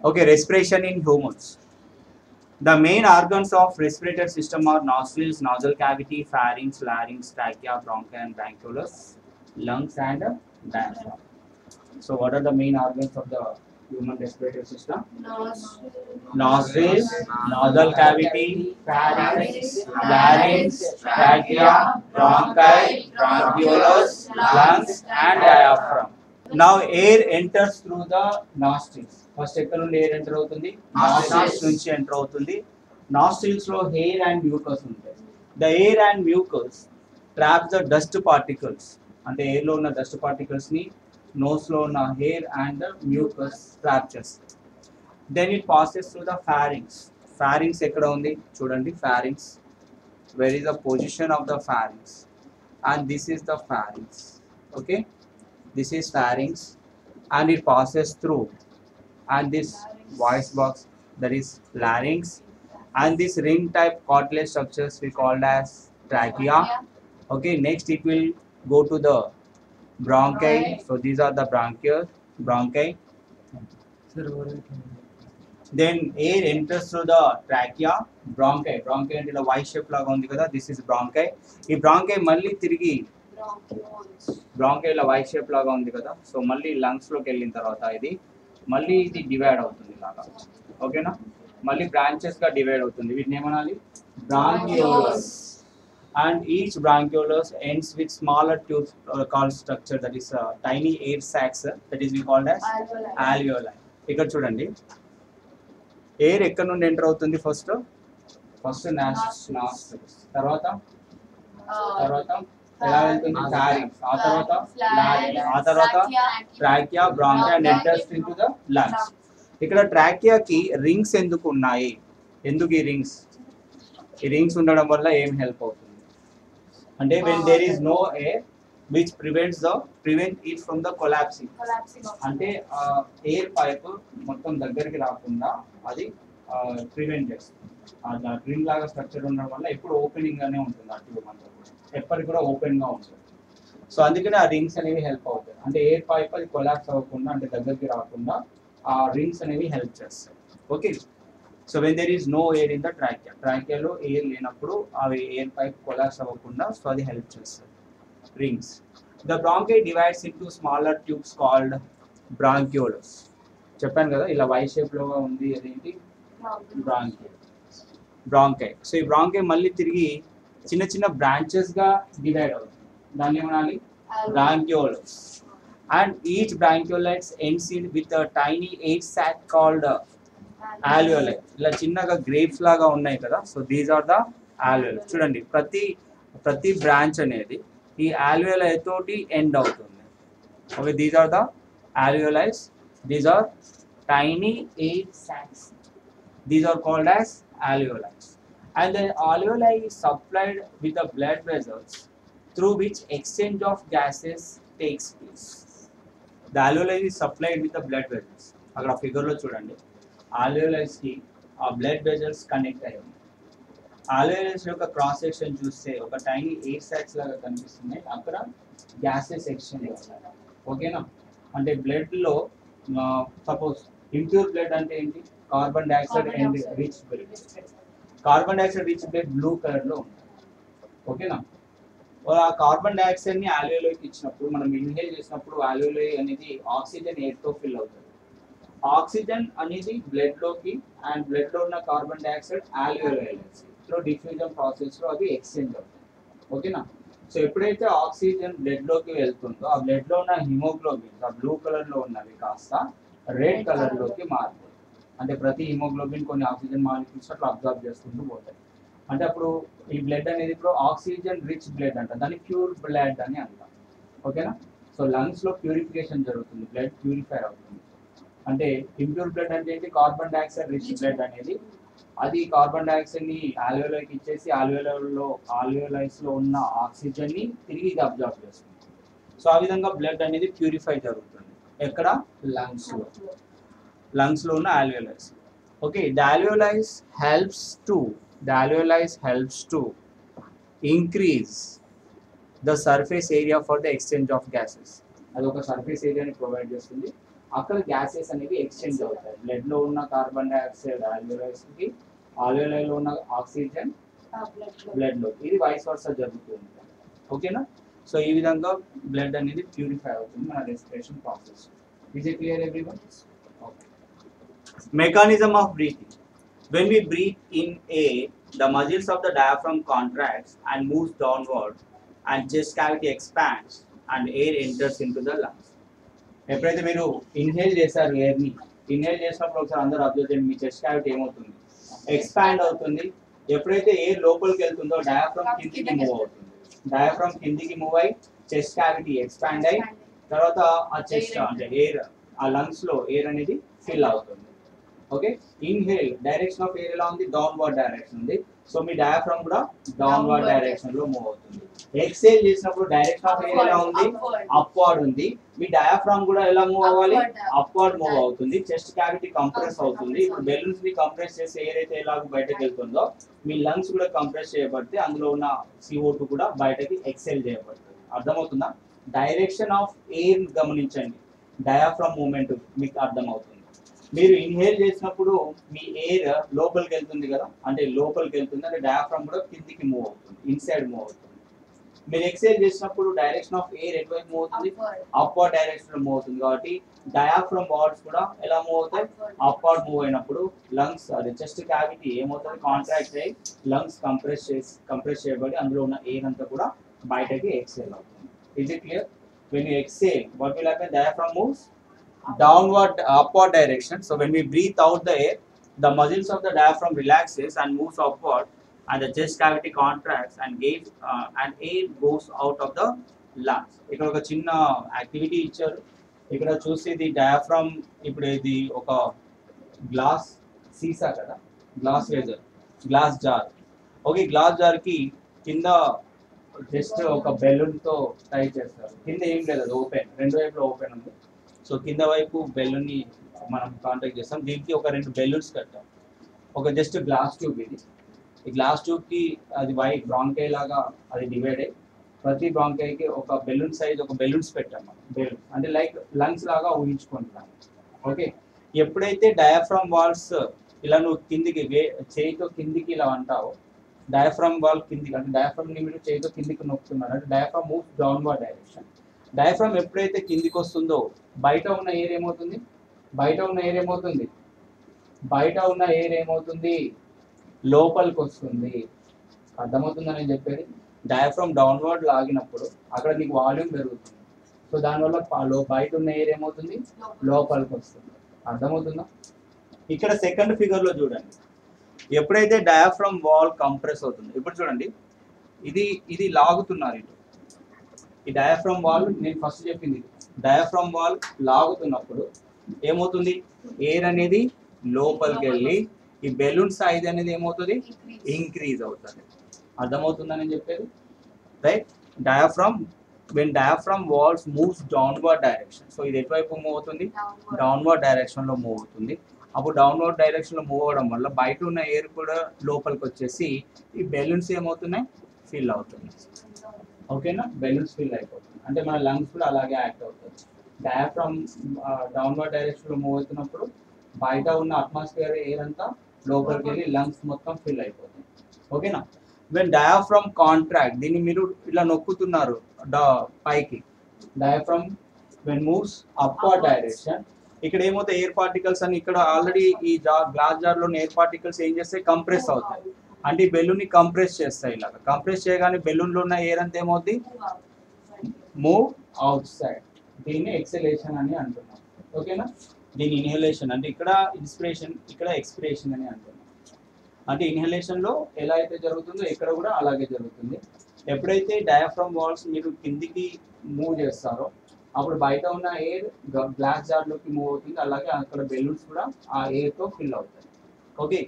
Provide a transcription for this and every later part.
Okay, respiration in humans. The main organs of respiratory system are nostrils, nasal cavity, pharynx, larynx, trachea, bronchi, and bronchioles, lungs, and diaphragm. So, what are the main organs of the human respiratory system? Nostrils, nasal cavity, pharynx, larynx, trachea, bronchi, bronchioles, lungs, and diaphragm. Now air enters through the nostrils. First ఎక్కడ నుండి air enter అవుతుంది? Nostrils నుంచి enter అవుతుంది. Nostrils లో hair and mucus ఉంటాయి. The air and mucus trap the dust particles. అంటే air లో ఉన్న డస్ట్ పార్టికల్స్ ని నోస్ లో ఉన్న హెయిర్ అండ్ మ్యూకస్ ట్రాప్ చేస్తాయి. Then it passes through the pharynx. Pharynx ఎక్కడ ఉంది చూడండి. Pharynx, where is the position of the pharynx, and this is the pharynx. Okay, this is pharynx, and it passes through, and this voice box, that is larynx, and this ring type cartilage structures we called as trachea. Okay, next it will go to the bronchi. So these are the bronchi. Then air enters through the trachea. Bronchi అంటే ఇలా y shape లాగా ఉంది కదా, this is bronchi. ఈ bronchi మళ్ళీ తిరిగి bronchi ఇలా why shape లాగా ఉంది కదా, సో మళ్ళీ లంగ్స్ లోకి వెళ్ళిన తర్వాత ఇది మళ్ళీ ఇది డివైడ్ అవుతుంది ఇలాగా. ఓకేనా, మళ్ళీ బ్రాంచెస్ గా డివైడ్ అవుతుంది. వీటిని ఏమనాలి? Bronchioles. And each bronchioles ends with smaller tubes called structure, that is tiny air sacs, that is we called as alveoli. ఇక్కడ చూడండి, ఎయిర్ ఎక్కడ నుండి ఎంటర్ అవుతుంది? ఫస్ట్ నాస్ట్రిల్స్, తర్వాత ఎలా వెళ్తుంది? ఫారింగ్స్, ఆ తర్వాత లారింగ్స్, ఆ తర్వాత trachea, bronchi, and enters into the lungs. ఇక్కడ ట్రాకియాకి రింగ్స్ ఎందుకు ఉన్నాయి? ఎందుకు ఈ రింగ్స్? ఈ రింగ్స్ ఉండడం వల్ల ఏం హెల్ప్ అవుతుంది అంటే, when there is no air which prevent it from the collapsing. అంటే ఎయిర్ పైప్ మొత్తం దగ్గరికి రాకుండా అది ప్రివెంట్ చేస్తుంది. రింగ్ లాగా స్ట్రక్చర్ ఉండడం వల్ల ఎప్పుడు ఓపెనింగ్ గానే ఉంటుంది ఆ ట్యూబ్ అంతా, ఎప్పటికి కూడా ఓపెన్ గా ఉంటుంది. సో అందుకనే ఆ రింగ్స్ అనేవి హెల్ప్ అవుతాయి. అంటే ఎయిర్ పైప్ అది కొలాప్స్ అవ్వకుండా, అంటే దగ్గరికి రాకుండా ఆ రింగ్స్ అనేవి హెల్ప్ చేస్తాయి. Okay, so when there is no air in the ట్రాకియాలో ఎయిర్ లేనప్పుడు అవి ఎయిర్ పైప్ కొలాప్స్ అవ్వకుండా, సో అది హెల్ప్ చేస్తుంది. Rings. The bronchi divides into smaller tubes called bronchioles. చెప్పాను కదా, ఇలా వై షేప్ లో ఉంది, అదేంటి? బ్రాంకై. సో ఈ బ్రాంకై మళ్ళీ తిరిగి చిన్న చిన్న బ్రాంచెస్ గా డివైడ్ అవుతుంది. దాన్ని ఏమనాలి? Bronchioles. And each bronchiolites ends in with tiny air sac called alveoli. ఇలా చిన్నగా గ్రేప్స్ లాగా ఉన్నాయి కదా, so these are the alveoli. చూడండి, ప్రతి బ్రాంచ్ అనేది ఈ ఆల్వియోలై తోటి ఎండ్ అవుతుంది. Okay, these are the alveolis. These are tiny air sacs. These are called as alveoli. And the alveoli is supplied with the blood vessels through which exchange of gases takes place. The alveoli is supplied with the blood vessels. అక్కడ figure లో చూడండి, alveolis కి ఆ blood vessels connect అయ్యి ఉన్నాయి. alveolis యొక్క cross section చూస్తే ఒక టైనీ ఎయిర్ సాక్స్ లాగా కనిపిస్తున్నాయి. అక్కడ గ్యాసెస్ ఎక్స్చేంజ్ అవుతాయి. ఓకేనా, అంటే బ్లడ్ లో సపోజ్ ఇంప్యూర్ బ్లడ్ అంటే ఏంటి? Carbon dioxide and rich blood. Carbon dioxide rich blood blue colour లో ఉంటుంది. ఓకేనా, ఆ కార్బన్ డైఆక్సైడ్ ని ఆల్వియోలోకి ఇచ్చినప్పుడు, మనం ఇన్హేల్ చేసినప్పుడు ఆల్వియోలో అనేది ఆక్సిజన్ ఎయిర్ తో ఫిల్ అవుతుంది. ఆక్సిజన్ అనేది బ్లడ్ లోకి, అండ్ బ్లడ్ లో ఉన్న కార్బన్ డైఆక్సైడ్ ఆల్వియోలో డిఫ్యూజన్ ప్రాసెస్ లో అది ఎక్స్చేంజ్ అవుతుంది. ఓకేనా, సో ఎప్పుడైతే ఆక్సిజన్ బ్లడ్ లోకి వెళ్తుందో, ఆ బ్లడ్ లో ఉన్న హిమోగ్లోబిన్స్ ఆ బ్లూ కలర్ లో ఉన్నవి కాస్త రెడ్ కలర్ లోకి మారుతాయి. అంటే ప్రతి హిమోగ్లోబిన్ కొన్ని ఆక్సిజన్ మాలిక్యూల్స్ అట్లా అబ్జర్వ్ చేసుకుంటూ పోతాయి. అంటే అప్పుడు ఈ బ్లడ్ అనేది ఇప్పుడు ఆక్సిజన్ రిచ్ బ్లడ్ అంట, దాన్ని ప్యూర్ బ్లడ్ అని అంటాం. ఓకేనా, సో లంగ్స్ లో ప్యూరిఫికేషన్ జరుగుతుంది, బ్లడ్ ప్యూరిఫై అవుతుంది. అంటే ఇంప్యూర్ బ్లడ్ అంటే ఏంటి? కార్బన్ డైఆక్సైడ్ రిచ్ బ్లడ్ అనేది అది కార్బన్ డైఆక్సైడ్ ని ఆల్వియోలోకి ఇచ్చేసి ఆల్వియోలైస్ లో ఉన్న ఆక్సిజన్ ని తిరిగి ఇది అబ్జర్వ్ చేస్తుంది. సో ఆ విధంగా బ్లడ్ అనేది ప్యూరిఫై జరుగుతుంది. ఎక్కడ? లంగ్స్ లో ఉన్న alveolis. Okay, the alveolis helps to increase the surface area for the exchange of gases. అది ఒక సర్ఫేస్ ఏరియాని ప్రొవైడ్ చేస్తుంది. అక్కడ గ్యాసెస్ అనేవి ఎక్స్చేంజ్ అవుతాయి. బ్లడ్ లో ఉన్న కార్బన్ డైఆక్సైడ్ ఆల్వియోలైస్కి, ఆల్వియోలైలో ఉన్న ఆక్సిజన్ బ్లడ్ లో, ఇది వైస్ వర్సా జరుగుతుంది. ఓకేనా? సో ఈ విధంగా బ్లడ్ అనేది ప్యూరిఫై అవుతుంది మన respiration process. Is it clear everyone? Okay. Mechanism of breathing. When we breathe in air, the muscles of the diaphragm contracts and moves downward, and chest cavity expands, and air enters into the lungs. ఎప్పుడైతే మీరు inhale చేస్తారు ఎయిర్ని, inhale చేసినప్పుడు ఒకసారి అందరూ observe చేయండి, మీ chest cavity ఏమవుతుంది? Expand అవుతుంది. ఎప్పుడైతే ఎయిర్ లోపలికి వెళ్తుందో డయాఫ్రమ్ కిందికి మూవ్ అవుతుంది. డయాఫ్రమ్ కిందికి మూవ్ అయ్యి చెస్ట్ క్యావిటీ ఎక్స్పాండ్ అయ్యి తర్వాత ఆ చెస్ట్ అంటే ఎయిర్, ఆ లంగ్స్ లో ఎయిర్ అనేది ఫిల్ అవుతుంది. Okay, inhale direction of air ఎలా ఉంది? డౌన్వర్డ్ డైరెక్షన్ ఉంది. సో మీ డయాఫ్రమ్ కూడా డౌన్వర్డ్ డైరెక్షన్ లో మూవ్ అవుతుంది. ఎక్సేల్ చేసినప్పుడు డైరెక్షన్ ఆఫ్ ఎయిర్ ఎలా ఉంది? అప్వర్డ్ ఉంది. మీ డయాఫ్రామ్ కూడా ఎలా మూవ్ అవ్వాలి? అప్వర్డ్ మూవ్ అవుతుంది. చెస్ట్ క్యావిటీ కంప్రెస్ అవుతుంది. ఇప్పుడు బెలూన్స్ ని కంప్రెస్ చేసి ఎయిర్ అయితే ఎలాగో బయటకు వెళ్తుందో మీ లంగ్స్ కూడా కంప్రెస్ చేయబడితే అందులో ఉన్న CO2 కూడా బయటకి ఎక్సెల్ చేయబడుతుంది. అర్థమవుతుందా? డైరెక్షన్ ఆఫ్ ఎయిర్ గమనించండి, డయాఫ్రామ్ మూవ్మెంట్ మీకు అర్థమవుతుంది. మీరు ఇన్హేల్ చేసినప్పుడు మీ ఎయిర్ లోపలికి వెళ్తుంది కదా, అంటే లోపలికి వెళ్తుంది అంటే డయాఫ్రామ్ కూడా కిందికి మూవ్ అవుతుంది, ఇన్సైడ్ మూవ్ అవుతుంది. మీరు ఎక్సేల్ చేసినప్పుడు డైరెక్షన్ ఆఫ్ ఎయిర్ ఎటువైపు మూవ్ అవుతుంది? అప్వర్డ్ డైరెక్షన్ లో మూవ్ అవుతుంది. కాబట్టి డయాఫ్రామ్ వాల్స్ కూడా ఎలా మూవ్ అవుతాయి? అప్వర్డ్ మూవ్ అయినప్పుడు లంగ్స్ అదే చెస్ట్ క్యావిటీ ఏమవుతుంది? కాంట్రాక్ట్ అయ్యి లంగ్స్ కంప్రెస్ చేయబడి అందులో ఉన్న ఎయిర్ అంతా కూడా బయటకి ఎక్సేల్ అవుతుంది. Is it clear? When you exhale what will happen? Diaphragm moves downward upward direction. So when we breathe out the air, the muscles of the diaphragm relaxes and moves upward, and the chest cavity contracts and air goes out of the lungs. ఇక్కడ ఒక చిన్న activity ఇచ్చారు. ఇక్కడ చూసి ఇది diaphragm, ఇప్పుడు ఇది ఒక గ్లాస్ సీసా కదా, గ్లాస్ వేజర్, glass jar. Okay, glass jar కి కింద జస్ట్ ఒక బెలూన్ తో టై చేస్తారు. కింద ఏం లేదు, అది ఓపెన్, రెండు వైపులో ఓపెన్ ఉంది. సో కింద వైపు బెలూన్ని మనం కాంటాక్ట్ చేస్తాం. దీనికి ఒక 2 బెలూన్స్ కట్టాం. ఒక జస్ట్ గ్లాస్ ట్యూబ్ ఇది. ఈ గ్లాస్ ట్యూబ్కి అది బ్రాంకై లాగా అది డివైడ్ అయ్యి ప్రతి బ్రాంకైకి ఒక బెలూన్ సైజ్ ఒక బెలూన్స్ పెట్టాం మనం. బెలూన్ అంటే లైక్ లంగ్స్ లాగా ఊహించుకుంటున్నాం. ఓకే, ఎప్పుడైతే డయాఫ్రామ్ వాల్స్ ఇలా నువ్వు కిందికి చేయితో కిందికి ఇలా అంటావో, డయాఫ్రామ్ వాల్ కిందికి అంటే డయాఫ్రామ్ ని మీరు చేయితో కిందికి నొక్కుతున్నారు అంటే diaphragm moves downward direction. Diaphragm ఎప్పుడైతే కిందికి వస్తుందో బయట ఉన్న ఎయిర్ ఏమవుతుంది? బయట ఉన్న ఎయిర్ ఏమవుతుంది? లోపలికి వస్తుంది. అర్థమవుతుందా నేను చెప్పేది? డయాఫ్రామ్ డౌన్వర్డ్ లాగినప్పుడు అక్కడ నీకు వాల్యూమ్ పెరుగుతుంది. సో దానివల్ల బయట ఉన్న ఎయిర్ ఏమవుతుంది? లోపలికి వస్తుంది. అర్థమవుతుందా? ఇక్కడ సెకండ్ ఫిగర్ లో చూడండి, ఎప్పుడైతే డయాఫ్రామ్ వాల్ కంప్రెస్ అవుతుంది, ఇప్పుడు చూడండి ఇది లాగుతున్నారు ఇటు. ఈ డయాఫ్రామ్ వాల్ నేను ఫస్ట్ చెప్పింది, డయాఫ్రామ్ వాల్ లాగుతున్నప్పుడు ఏమవుతుంది? ఎయిర్ అనేది లోపలికి వెళ్ళి ఈ బెలూన్ సైజ్ అనేది ఏమవుతుంది? ఇంక్రీజ్ అవుతుంది. అర్థమవుతుందా నేను చెప్పేది? Right. when diaphragm walls moves downward direction, so ఇది ఎటువైపు మూవ్ అవుతుంది? డౌన్వర్డ్ డైరెక్షన్ లో మూవ్ అవుతుంది. అప్పుడు డౌన్వర్డ్ డైరెక్షన్ లో మూవ్ అవడం వల్ల బయట ఉన్న ఎయిర్ కూడా లోపలికి వచ్చేసి ఈ బెలూన్స్ ఏమవుతున్నాయి? ఫిల్ అవుతుంది. ఓకేనా? బెలూన్స్ ఫిల్ అయిపోతుంది. అంటే మన లంగ్స్ కూడా అలాగే యాక్ట్ అవుతుంది. డయాఫ్రామ్ డౌన్వర్డ్ డైరెక్షన్ లో మూవ్ అవుతున్నప్పుడు బయట ఉన్న అట్మాస్ఫియర్ ఎయిర్ అంతా లోపలికి వెళ్ళి లంగ్స్ మొత్తం ఫిల్ అయిపోతుంది. ఓకేనా? వెన్ డయాఫ్రామ్ కాంట్రాక్ట్, దీన్ని మీరు ఇలా నొక్కుతున్నారు పైకి. Diaphragm when moves upward direction, ఇక్కడ ఏమవుతాయి? ఎయిర్ పార్టికల్స్ అని ఇక్కడ ఆల్రెడీ ఈ గ్లాస్ జార్ లో ఎయిర్ పార్టికల్స్ ఏం చేస్తాయి? కంప్రెస్ అవుతాయి. అంటే ఈ బెలూన్ ని కంప్రెస్ చేస్తాయి. ఇలాగా కంప్రెస్ చేయగానే బెలూన్ లో ఉన్న ఎయిర్ అంతా ఏమవుతుంది? Move out side. దీన్ని ఎక్సలేషన్ అని అంటున్నాం. ఓకేనా? దీని ఇన్హలేషన్ అంటే ఇక్కడ ఇన్స్పిరేషన్, ఇక్కడ ఎక్స్పిరేషన్ అని అంటున్నాం. అంటే ఇన్హలేషన్ లో ఎలా అయితే జరుగుతుందో ఇక్కడ కూడా అలాగే జరుగుతుంది. ఎప్పుడైతే డయాఫ్రామ్ వాల్స్ మీరు కిందికి మూవ్ చేస్తారో అప్పుడు బయట ఉన్న ఎయిర్ గ్లాస్ జార్ లోకి మూవ్ అవుతుంది. అలాగే అక్కడ బెలూన్స్ కూడా ఆ ఎయిర్ తో ఫిల్ అవుతాయి. ఓకే,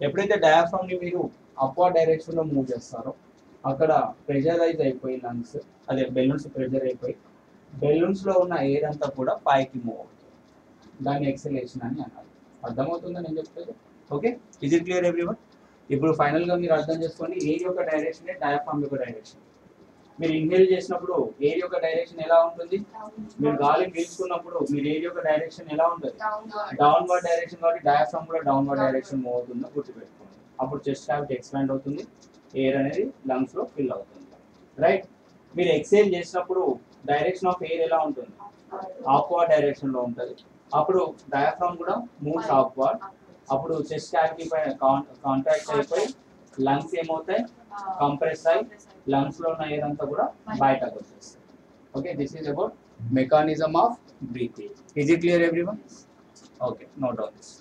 ఎప్పుడైతే డయాఫ్రామ్ ని మీరు అప్వర్డ్ డైరెక్షన్ లో మూవ్ చేస్తారో అక్కడ ప్రెషరైజ్ అయిపోయి లంగ్స్, అదే బెలూన్స్ ప్రెషర్ అయిపోయి బెలూన్స్ లో ఉన్న ఎయిర్ అంతా కూడా పైకి మూవ్ అవుతుంది. దాన్ని ఎక్సలేషన్ అని అన్నారు. అర్థమవుతుందా నేను చెప్పేది? Okay, is it clear everyone? ఇప్పుడు ఫైనల్ గా మీరు అర్థం చేసుకోండి, ఎయిర్ యొక్క డైరెక్షన్ డయాఫ్రామ్ యొక్క డైరెక్షన్. మీరు ఇన్హేల్ చేసినప్పుడు ఎయిర్ యొక్క డైరెక్షన్ ఎలా ఉంటుంది? మీరు గాలి పీల్చుకున్నప్పుడు మీరు ఎయిర్ యొక్క డైరెక్షన్ ఎలా ఉంటుంది? డౌన్వర్డ్ డైరెక్షన్, కాబట్టి డయాఫ్రామ్ కూడా డౌన్వర్డ్ డైరెక్షన్ మూవ్ అవుతుందో గుర్తుపెట్టుకోండి. అప్పుడు చెస్ట్ క్యావిటీ ఎక్స్పాండ్ అవుతుంది, ఎయిర్ అనేది లంగ్స్ లో ఫిల్ అవుతుంది. రైట్. మీరు ఎక్సేల్ చేసినప్పుడు డైరెక్షన్ ఆఫ్ ఎయిర్ ఎలా ఉంటుంది? ఆక్వర్డ్ డైరెక్షన్ లో ఉంటుంది. అప్పుడు డయాఫ్రామ్ కూడా మూవ్స్ ఆక్వర్డ్. అప్పుడు చెస్ట్ క్యావిటీ పైన కాంటాక్ట్ అయిపోయి లంగ్స్ ఏమవుతాయి? కంప్రెస్ అయి లంగ్స్ లో ఉన్న ఎయిర్ అంతా కూడా బయటకు వచ్చేస్తాయి. Okay, this is about mechanism of breathing. Is it clear everyone? Okay, note down this.